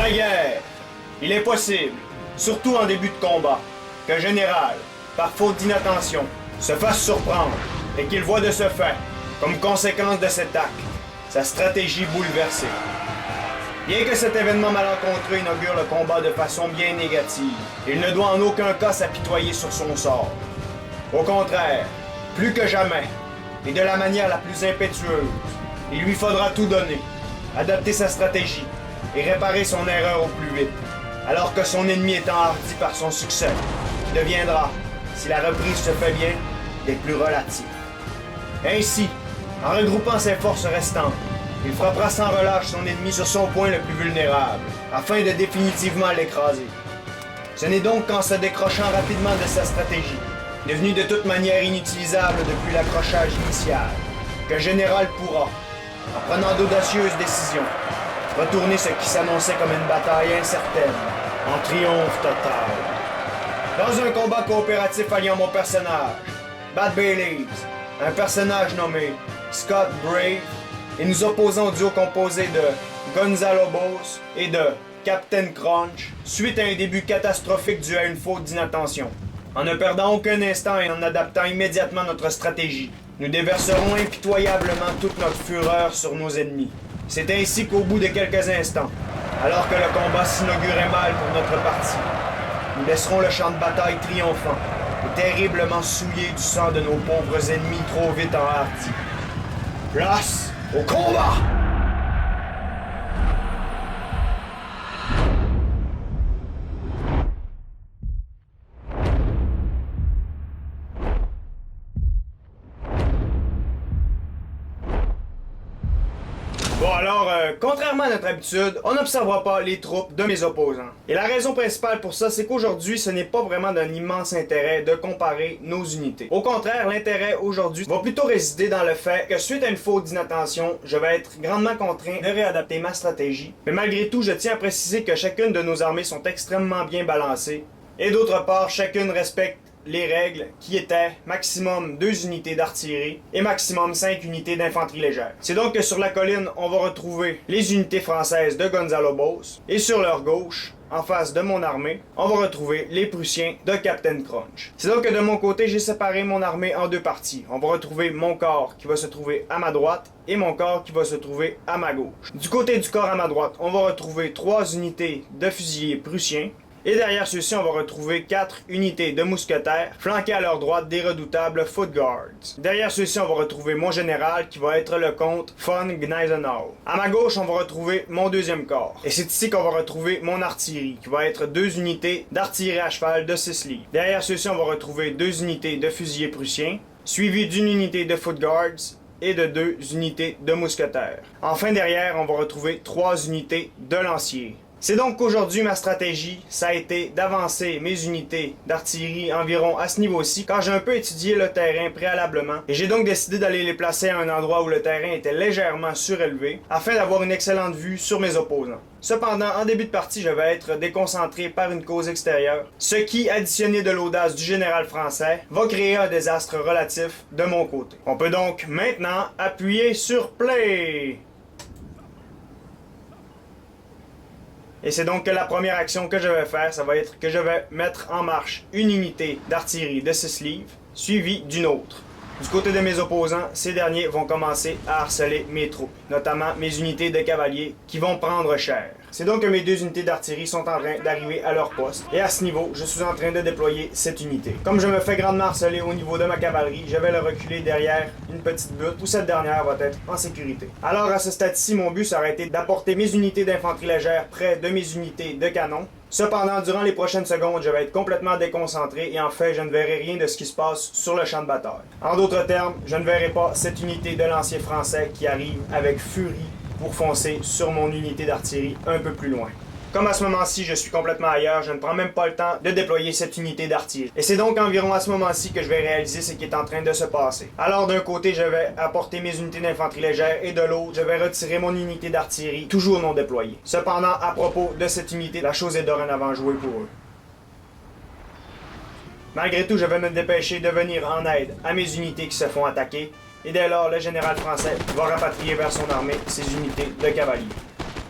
la guerre, il est possible, surtout en début de combat, qu'un général, par faute d'inattention, se fasse surprendre et qu'il voit de ce fait, comme conséquence de cet acte, sa stratégie bouleversée. Bien que cet événement malencontreux inaugure le combat de façon bien négative, il ne doit en aucun cas s'apitoyer sur son sort. Au contraire, plus que jamais, et de la manière la plus impétueuse, il lui faudra tout donner, adapter sa stratégie et réparer son erreur au plus vite, alors que son ennemi étant hardi par son succès, deviendra, si la reprise se fait bien, des plus relatifs. Ainsi, en regroupant ses forces restantes, il frappera sans relâche son ennemi sur son point le plus vulnérable, afin de définitivement l'écraser. Ce n'est donc qu'en se décrochant rapidement de sa stratégie, devenue de toute manière inutilisable depuis l'accrochage initial, qu'un général pourra, en prenant d'audacieuses décisions, retourner ce qui s'annonçait comme une bataille incertaine, en triomphe total. Dans un combat coopératif alliant mon personnage, Bad Baileys, un personnage nommé Scott Brave, et nous opposons au duo composé de Gonzalo Boss et de Captain Crunch, suite à un début catastrophique dû à une faute d'inattention. En ne perdant aucun instant et en adaptant immédiatement notre stratégie, nous déverserons impitoyablement toute notre fureur sur nos ennemis. C'est ainsi qu'au bout de quelques instants, alors que le combat s'inaugurait mal pour notre partie, nous laisserons le champ de bataille triomphant et terriblement souillé du sang de nos pauvres ennemis trop vite enhardis. Place au combat! Bon alors, contrairement à notre habitude, on n'observera pas les troupes de mes opposants. Et la raison principale pour ça, c'est qu'aujourd'hui, ce n'est pas vraiment d'un immense intérêt de comparer nos unités. Au contraire, l'intérêt aujourd'hui va plutôt résider dans le fait que suite à une faute d'inattention, je vais être grandement contraint de réadapter ma stratégie. Mais malgré tout, je tiens à préciser que chacune de nos armées sont extrêmement bien balancées. Et d'autre part, chacune respecte les règles qui étaient maximum 2 unités d'artillerie et maximum 5 unités d'infanterie légère. C'est donc que sur la colline, on va retrouver les unités françaises de Gonzalo Boss et sur leur gauche, en face de mon armée, on va retrouver les Prussiens de Captain Crunch. C'est donc que de mon côté, j'ai séparé mon armée en 2 parties. On va retrouver mon corps qui va se trouver à ma droite et mon corps qui va se trouver à ma gauche. Du côté du corps à ma droite, on va retrouver 3 unités de fusiliers prussiens. Et derrière ceux-ci, on va retrouver 4 unités de mousquetaires, flanquées à leur droite des redoutables Foot Guards. Derrière ceux-ci, on va retrouver mon général, qui va être le comte von Gneisenau. À ma gauche, on va retrouver mon 2e corps. Et c'est ici qu'on va retrouver mon artillerie, qui va être 2 unités d'artillerie à cheval de 6 livres. Derrière ceux-ci, on va retrouver 2 unités de fusiliers prussiens, suivies d'une unité de Foot Guards, et de 2 unités de mousquetaires. Enfin derrière, on va retrouver 3 unités de lanciers. C'est donc qu'aujourd'hui, ma stratégie, ça a été d'avancer mes unités d'artillerie environ à ce niveau-ci, car j'ai un peu étudié le terrain préalablement, et j'ai donc décidé d'aller les placer à un endroit où le terrain était légèrement surélevé, afin d'avoir une excellente vue sur mes opposants. Cependant, en début de partie, je vais être déconcentré par une cause extérieure, ce qui, additionné de l'audace du général français, va créer un désastre relatif de mon côté. On peut donc maintenant appuyer sur Play! Et c'est donc que la première action que je vais faire, ça va être que je vais mettre en marche une unité d'artillerie de 6 livres, suivie d'une autre. Du côté de mes opposants, ces derniers vont commencer à harceler mes troupes, notamment mes unités de cavaliers qui vont prendre cher. C'est donc que mes 2 unités d'artillerie sont en train d'arriver à leur poste, et à ce niveau, je suis en train de déployer cette unité. Comme je me fais grandement harceler au niveau de ma cavalerie, je vais le reculer derrière une petite butte où cette dernière va être en sécurité. Alors à ce stade-ci, mon but ça aurait été d'apporter mes unités d'infanterie légère près de mes unités de canon. Cependant, durant les prochaines secondes, je vais être complètement déconcentré et en fait, je ne verrai rien de ce qui se passe sur le champ de bataille. En d'autres termes, je ne verrai pas cette unité de lanciers français qui arrive avec furie pour foncer sur mon unité d'artillerie un peu plus loin. Comme à ce moment-ci, je suis complètement ailleurs, je ne prends même pas le temps de déployer cette unité d'artillerie. Et c'est donc environ à ce moment-ci que je vais réaliser ce qui est en train de se passer. Alors d'un côté, je vais apporter mes unités d'infanterie légère et de l'autre, je vais retirer mon unité d'artillerie, toujours non déployée. Cependant, à propos de cette unité, la chose est dorénavant jouée pour eux. Malgré tout, je vais me dépêcher de venir en aide à mes unités qui se font attaquer, et dès lors, le général français va rapatrier vers son armée ses unités de cavaliers.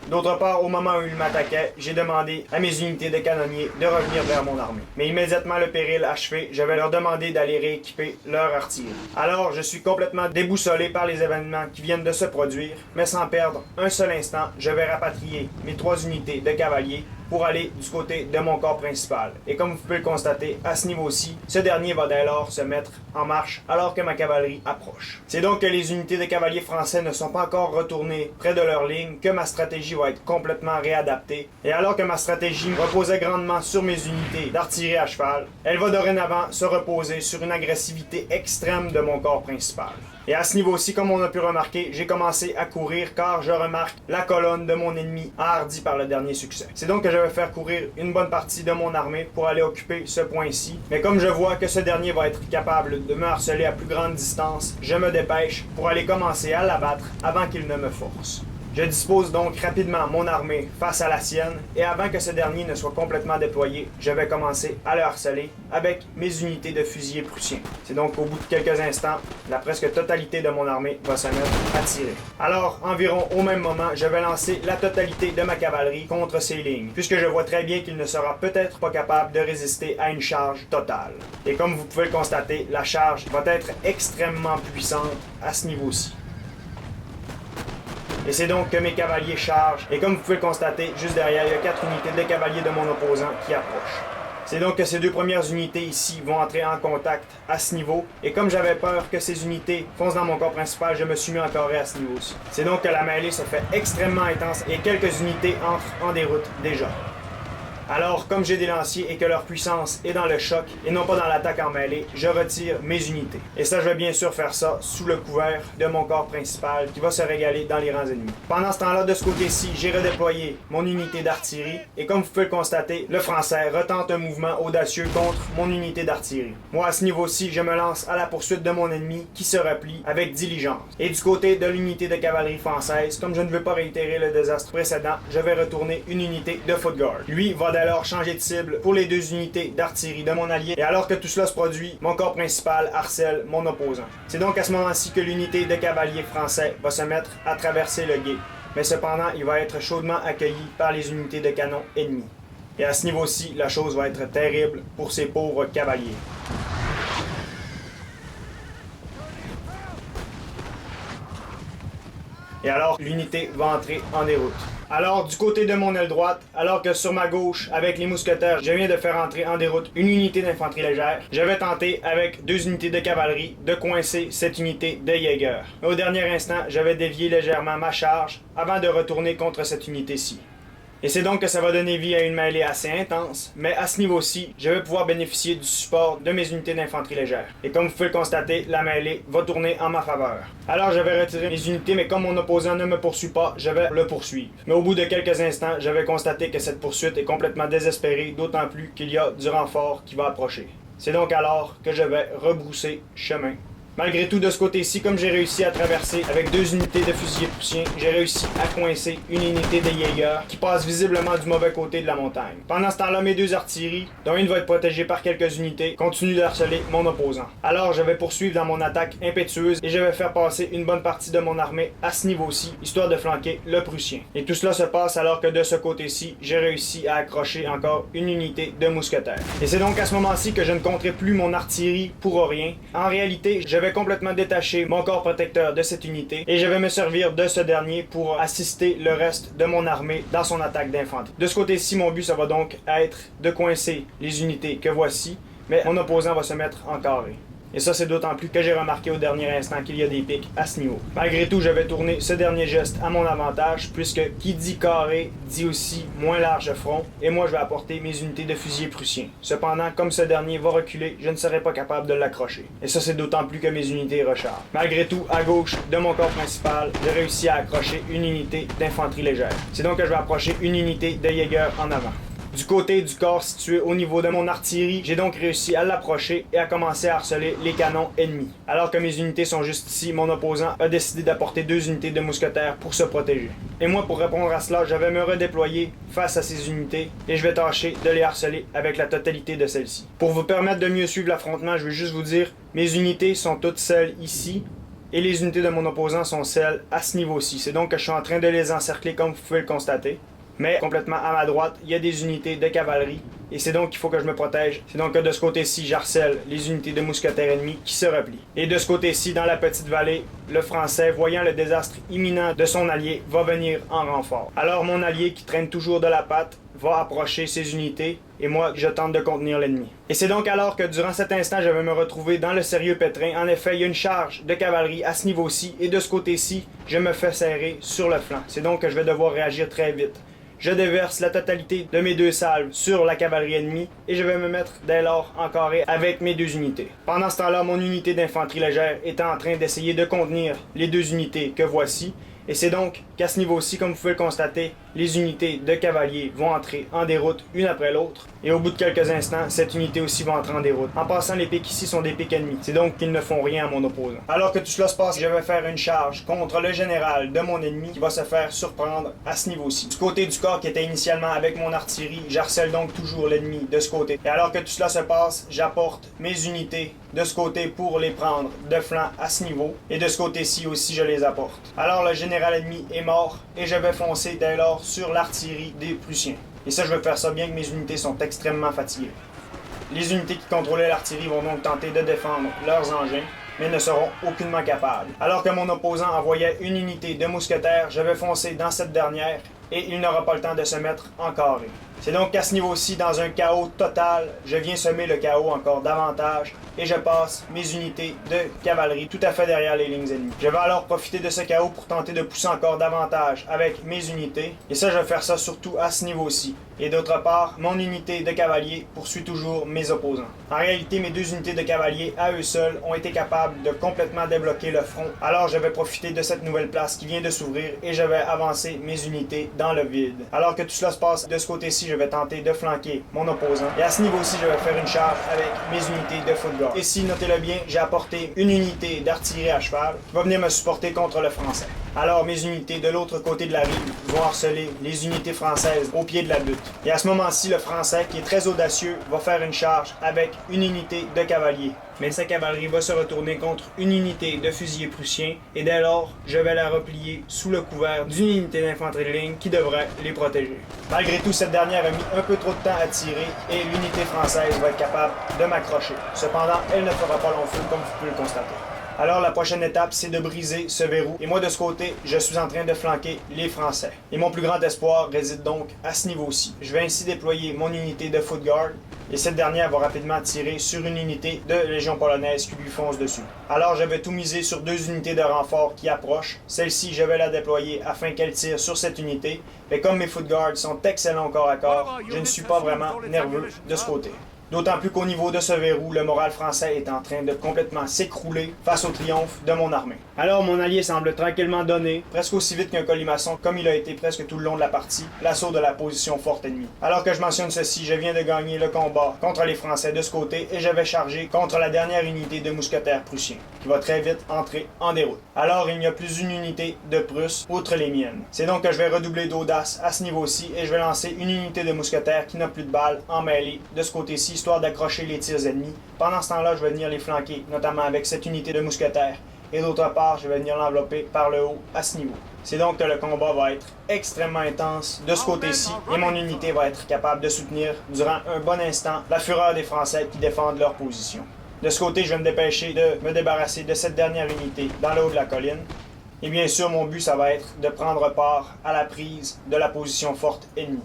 D'autre part, au moment où il m'attaquait, j'ai demandé à mes unités de canonniers de revenir vers mon armée. Mais immédiatement le péril achevé, je vais leur demander d'aller rééquiper leur artillerie. Alors, je suis complètement déboussolé par les événements qui viennent de se produire, mais sans perdre un seul instant, je vais rapatrier mes 3 unités de cavaliers pour aller du côté de mon corps principal. Et comme vous pouvez le constater, à ce niveau-ci, ce dernier va dès lors se mettre en marche alors que ma cavalerie approche. C'est donc que les unités de cavaliers français ne sont pas encore retournées près de leur ligne que ma stratégie va être complètement réadaptée. Et alors que ma stratégie reposait grandement sur mes unités d'artillerie à cheval, elle va dorénavant se reposer sur une agressivité extrême de mon corps principal. Et à ce niveau-ci, comme on a pu remarquer, j'ai commencé à courir car je remarque la colonne de mon ennemi enhardi par le dernier succès. C'est donc que je vais faire courir une bonne partie de mon armée pour aller occuper ce point-ci. Mais comme je vois que ce dernier va être capable de me harceler à plus grande distance, je me dépêche pour aller commencer à l'abattre avant qu'il ne me force. Je dispose donc rapidement mon armée face à la sienne et avant que ce dernier ne soit complètement déployé, je vais commencer à le harceler avec mes unités de fusiliers prussiens. C'est donc au bout de quelques instants, la presque totalité de mon armée va se mettre à tirer. Alors, environ au même moment, je vais lancer la totalité de ma cavalerie contre ces lignes, puisque je vois très bien qu'il ne sera peut-être pas capable de résister à une charge totale. Et comme vous pouvez le constater, la charge va être extrêmement puissante à ce niveau-ci. Et c'est donc que mes cavaliers chargent, et comme vous pouvez le constater, juste derrière, il y a 4 unités de cavaliers de mon opposant qui approchent. C'est donc que ces 2 premières unités ici vont entrer en contact à ce niveau, et comme j'avais peur que ces unités foncent dans mon corps principal, je me suis mis en carré à ce niveau-ci. C'est donc que la mêlée se fait extrêmement intense, et quelques unités entrent en déroute déjà. Alors, comme j'ai des lanciers et que leur puissance est dans le choc et non pas dans l'attaque en mêlée, je retire mes unités. Et ça, je vais bien sûr faire ça sous le couvert de mon corps principal qui va se régaler dans les rangs ennemis. Pendant ce temps-là, de ce côté-ci, j'ai redéployé mon unité d'artillerie et comme vous pouvez le constater, le Français retente un mouvement audacieux contre mon unité d'artillerie. Moi, à ce niveau-ci, je me lance à la poursuite de mon ennemi qui se replie avec diligence. Et du côté de l'unité de cavalerie française, comme je ne veux pas réitérer le désastre précédent, je vais retourner une unité de foot guard. Lui va dès lors changer de cible pour les 2 unités d'artillerie de mon allié. Et alors que tout cela se produit, mon corps principal harcèle mon opposant. C'est donc à ce moment-ci que l'unité de cavaliers français va se mettre à traverser le gué. Mais cependant, il va être chaudement accueilli par les unités de canon ennemies. Et à ce niveau-ci, la chose va être terrible pour ces pauvres cavaliers. Et alors, l'unité va entrer en déroute. Alors, du côté de mon aile droite, alors que sur ma gauche, avec les mousquetaires, je viens de faire entrer en déroute une unité d'infanterie légère, je vais tenter, avec 2 unités de cavalerie, de coincer cette unité de Jäger. Au dernier instant, je vais dévier légèrement ma charge avant de retourner contre cette unité-ci. Et c'est donc que ça va donner vie à une mêlée assez intense, mais à ce niveau-ci, je vais pouvoir bénéficier du support de mes unités d'infanterie légère. Et comme vous pouvez le constater, la mêlée va tourner en ma faveur. Alors je vais retirer mes unités, mais comme mon opposant ne me poursuit pas, je vais le poursuivre. Mais au bout de quelques instants, je vais constater que cette poursuite est complètement désespérée, d'autant plus qu'il y a du renfort qui va approcher. C'est donc alors que je vais rebrousser chemin. Malgré tout, de ce côté-ci, comme j'ai réussi à traverser avec 2 unités de fusiliers prussiens, j'ai réussi à coincer une unité de Jäger qui passe visiblement du mauvais côté de la montagne. Pendant ce temps-là, mes 2 artilleries, dont une va être protégée par quelques unités, continuent d'harceler mon opposant. Alors, je vais poursuivre dans mon attaque impétueuse et je vais faire passer une bonne partie de mon armée à ce niveau-ci, histoire de flanquer le Prussien. Et tout cela se passe alors que de ce côté-ci, j'ai réussi à accrocher encore une unité de mousquetaires. Et c'est donc à ce moment-ci que je ne compterai plus mon artillerie pour rien. En réalité, je vais complètement détacher mon corps protecteur de cette unité et je vais me servir de ce dernier pour assister le reste de mon armée dans son attaque d'infanterie. De ce côté-ci, mon but, ça va donc être de coincer les unités que voici, mais mon opposant va se mettre en carré. Et ça, c'est d'autant plus que j'ai remarqué au dernier instant qu'il y a des pics à ce niveau. Malgré tout, je vais tourner ce dernier geste à mon avantage, puisque qui dit carré dit aussi moins large front, et moi je vais apporter mes unités de fusiliers prussiens. Cependant, comme ce dernier va reculer, je ne serai pas capable de l'accrocher. Et ça, c'est d'autant plus que mes unités rechargent. Malgré tout, à gauche de mon corps principal, j'ai réussi à accrocher une unité d'infanterie légère. C'est donc que je vais approcher une unité de Jäger en avant. Du côté du corps situé au niveau de mon artillerie, j'ai donc réussi à l'approcher et à commencer à harceler les canons ennemis. Alors que mes unités sont juste ici, mon opposant a décidé d'apporter 2 unités de mousquetaires pour se protéger. Et moi, pour répondre à cela, je vais me redéployer face à ces unités et je vais tâcher de les harceler avec la totalité de celles-ci. Pour vous permettre de mieux suivre l'affrontement, je vais juste vous dire, mes unités sont toutes celles ici. et les unités de mon opposant sont celles à ce niveau-ci. C'est donc que je suis en train de les encercler comme vous pouvez le constater. Mais complètement à ma droite, il y a des unités de cavalerie et c'est donc qu'il faut que je me protège. C'est donc que de ce côté-ci, j'harcèle les unités de mousquetaires ennemis qui se replient. Et de ce côté-ci, dans la petite vallée, le Français, voyant le désastre imminent de son allié, va venir en renfort. Alors mon allié, qui traîne toujours de la patte, va approcher ses unités et moi, je tente de contenir l'ennemi. Et c'est donc alors que durant cet instant, je vais me retrouver dans le sérieux pétrin. En effet, il y a une charge de cavalerie à ce niveau-ci et de ce côté-ci, je me fais serrer sur le flanc. C'est donc que je vais devoir réagir très vite. Je déverse la totalité de mes 2 salves sur la cavalerie ennemie et je vais me mettre dès lors en carré avec mes 2 unités. Pendant ce temps-là, mon unité d'infanterie légère est en train d'essayer de contenir les 2 unités que voici. Et c'est donc qu'à ce niveau-ci, comme vous pouvez le constater, les unités de cavaliers vont entrer en déroute une après l'autre. Et au bout de quelques instants, cette unité aussi va entrer en déroute. En passant, les pics ici sont des pics ennemis. C'est donc qu'ils ne font rien à mon opposant. Alors que tout cela se passe, je vais faire une charge contre le général de mon ennemi qui va se faire surprendre à ce niveau-ci. Du côté du corps qui était initialement avec mon artillerie, j'harcèle donc toujours l'ennemi de ce côté. Et alors que tout cela se passe, j'apporte mes unités de ce côté pour les prendre de flanc à ce niveau. Et de ce côté-ci aussi, je les apporte. Alors le général ennemi est mort et je vais foncer dès lors sur l'artillerie des Prussiens. Et ça, je vais faire ça bien que mes unités sont extrêmement fatiguées. Les unités qui contrôlaient l'artillerie vont donc tenter de défendre leurs engins, mais ne seront aucunement capables. Alors que mon opposant envoyait une unité de mousquetaires, je vais foncer dans cette dernière et il n'aura pas le temps de se mettre en carré. C'est donc qu'à ce niveau-ci, dans un chaos total, je viens semer le chaos encore davantage et je passe mes unités de cavalerie tout à fait derrière les lignes ennemies. Je vais alors profiter de ce chaos pour tenter de pousser encore davantage avec mes unités et ça, je vais faire ça surtout à ce niveau-ci. Et d'autre part, mon unité de cavaliers poursuit toujours mes opposants. En réalité, mes 2 unités de cavaliers, à eux seuls, ont été capables de complètement débloquer le front. Alors je vais profiter de cette nouvelle place qui vient de s'ouvrir et je vais avancer mes unités dans le vide. Alors que tout cela se passe de ce côté-ci, je vais tenter de flanquer mon opposant. Et à ce niveau-ci, je vais faire une charge avec mes unités de foot guard. Ici, notez-le bien, j'ai apporté une unité d'artillerie à cheval qui va venir me supporter contre le français. Alors mes unités de l'autre côté de la rive vont harceler les unités françaises au pied de la butte. Et à ce moment-ci, le français, qui est très audacieux, va faire une charge avec une unité de cavaliers. Mais sa cavalerie va se retourner contre une unité de fusiliers prussiens et dès lors, je vais la replier sous le couvert d'une unité d'infanterie de ligne qui devrait les protéger. Malgré tout, cette dernière a mis un peu trop de temps à tirer et l'unité française va être capable de m'accrocher. Cependant, elle ne fera pas long feu comme vous pouvez le constater. Alors la prochaine étape, c'est de briser ce verrou. Et moi de ce côté, je suis en train de flanquer les Français. Et mon plus grand espoir réside donc à ce niveau-ci. Je vais ainsi déployer mon unité de foot guard. Et cette dernière va rapidement tirer sur une unité de Légion polonaise qui lui fonce dessus. Alors je vais tout miser sur 2 unités de renfort qui approchent. Celle-ci, je vais la déployer afin qu'elle tire sur cette unité. Mais comme mes foot guards sont excellents au corps à corps, je ne suis pas vraiment nerveux de ce côté. D'autant plus qu'au niveau de ce verrou, le moral français est en train de complètement s'écrouler face au triomphe de mon armée. Alors mon allié semble tranquillement donner, presque aussi vite qu'un colimaçon, comme il a été presque tout le long de la partie, l'assaut de la position forte ennemie. Alors que je mentionne ceci, je viens de gagner le combat contre les Français de ce côté et je vais charger contre la dernière unité de mousquetaires prussiens, qui va très vite entrer en déroute. Alors il n'y a plus une unité de Prusse, outre les miennes. C'est donc que je vais redoubler d'audace à ce niveau-ci et je vais lancer une unité de mousquetaires qui n'a plus de balles en mêlée de ce côté-ci, histoire d'accrocher les tirs ennemis. Pendant ce temps-là, je vais venir les flanquer, notamment avec cette unité de mousquetaires. Et d'autre part, je vais venir l'envelopper par le haut à ce niveau. C'est donc que le combat va être extrêmement intense de ce côté-ci et mon unité va être capable de soutenir durant un bon instant la fureur des Français qui défendent leur position. De ce côté, je vais me dépêcher de me débarrasser de cette dernière unité dans le haut de la colline. Et bien sûr, mon but, ça va être de prendre part à la prise de la position forte ennemie.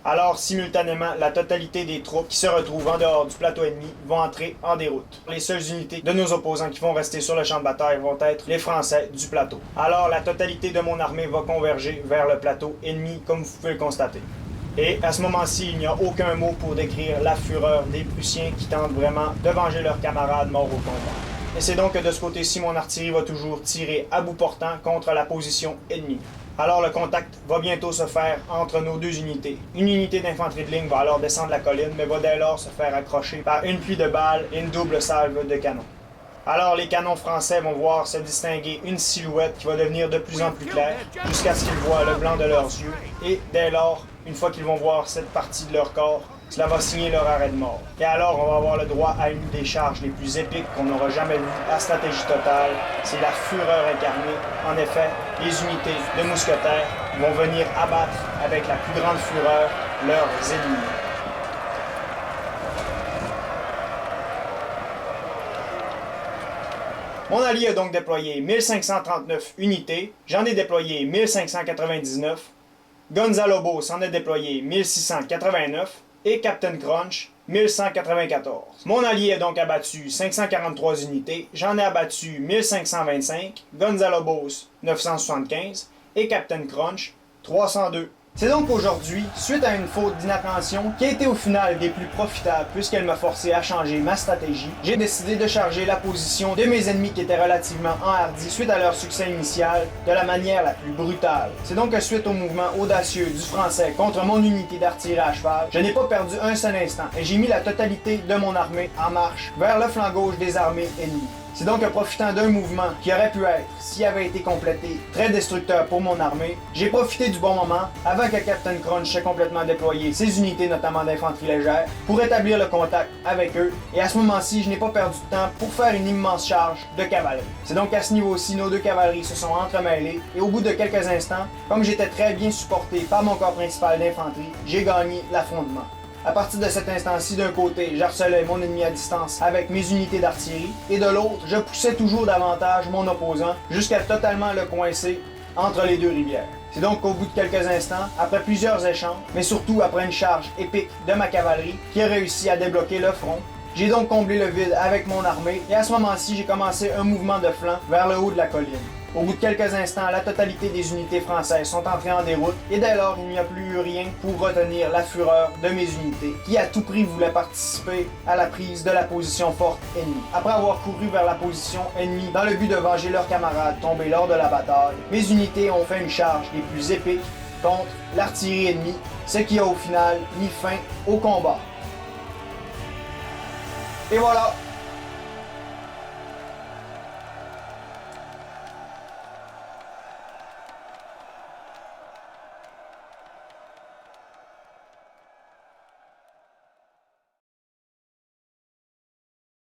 Alors, simultanément, la totalité des troupes qui se retrouvent en dehors du plateau ennemi vont entrer en déroute. Les seules unités de nos opposants qui vont rester sur le champ de bataille vont être les Français du plateau. Alors, la totalité de mon armée va converger vers le plateau ennemi, comme vous pouvez le constater. Et à ce moment-ci, il n'y a aucun mot pour décrire la fureur des Prussiens qui tentent vraiment de venger leurs camarades morts au combat. Et c'est donc que de ce côté-ci, mon artillerie va toujours tirer à bout portant contre la position ennemie. Alors le contact va bientôt se faire entre nos 2 unités. Une unité d'infanterie de ligne va alors descendre la colline, mais va dès lors se faire accrocher par une pluie de balles et une double salve de canons. Alors les canons français vont voir se distinguer une silhouette qui va devenir de plus en plus claire, jusqu'à ce qu'ils voient le blanc de leurs yeux. Et dès lors, une fois qu'ils vont voir cette partie de leur corps, cela va signer leur arrêt de mort. Et alors, on va avoir le droit à une des charges les plus épiques qu'on n'aura jamais vues à Stratégie Totale. C'est la fureur incarnée. En effet, les unités de mousquetaires vont venir abattre avec la plus grande fureur leurs ennemis. Mon allié a donc déployé 1539 unités, j'en ai déployé 1599, Gonzalo Bos en a déployé 1689 et Captain Crunch 1194. Mon allié a donc abattu 543 unités, j'en ai abattu 1525, Gonzalo Bos 975 et Captain Crunch 302. C'est donc aujourd'hui, suite à une faute d'inattention qui a été au final des plus profitables puisqu'elle m'a forcé à changer ma stratégie, j'ai décidé de charger la position de mes ennemis qui étaient relativement enhardis suite à leur succès initial de la manière la plus brutale. C'est donc que suite au mouvement audacieux du Français contre mon unité d'artillerie à cheval, je n'ai pas perdu un seul instant et j'ai mis la totalité de mon armée en marche vers le flanc gauche des armées ennemies. C'est donc en profitant d'un mouvement qui aurait pu être, s'il avait été complété, très destructeur pour mon armée, j'ai profité du bon moment, avant que Captain Crunch ait complètement déployé ses unités, notamment d'infanterie légère, pour établir le contact avec eux, et à ce moment-ci, je n'ai pas perdu de temps pour faire une immense charge de cavalerie. C'est donc à ce niveau-ci, nos deux cavaleries se sont entremêlées, et au bout de quelques instants, comme j'étais très bien supporté par mon corps principal d'infanterie, j'ai gagné l'affrontement. À partir de cet instant-ci, d'un côté, j'harcelais mon ennemi à distance avec mes unités d'artillerie, et de l'autre, je poussais toujours davantage mon opposant jusqu'à totalement le coincer entre les deux rivières. C'est donc qu'au bout de quelques instants, après plusieurs échanges, mais surtout après une charge épique de ma cavalerie qui a réussi à débloquer le front, j'ai donc comblé le vide avec mon armée, et à ce moment-ci, j'ai commencé un mouvement de flanc vers le haut de la colline. Au bout de quelques instants, la totalité des unités françaises sont entrées en déroute et dès lors, il n'y a plus eu rien pour retenir la fureur de mes unités qui à tout prix voulaient participer à la prise de la position forte ennemie. Après avoir couru vers la position ennemie dans le but de venger leurs camarades tombés lors de la bataille, mes unités ont fait une charge des plus épiques contre l'artillerie ennemie, ce qui a au final mis fin au combat. Et voilà!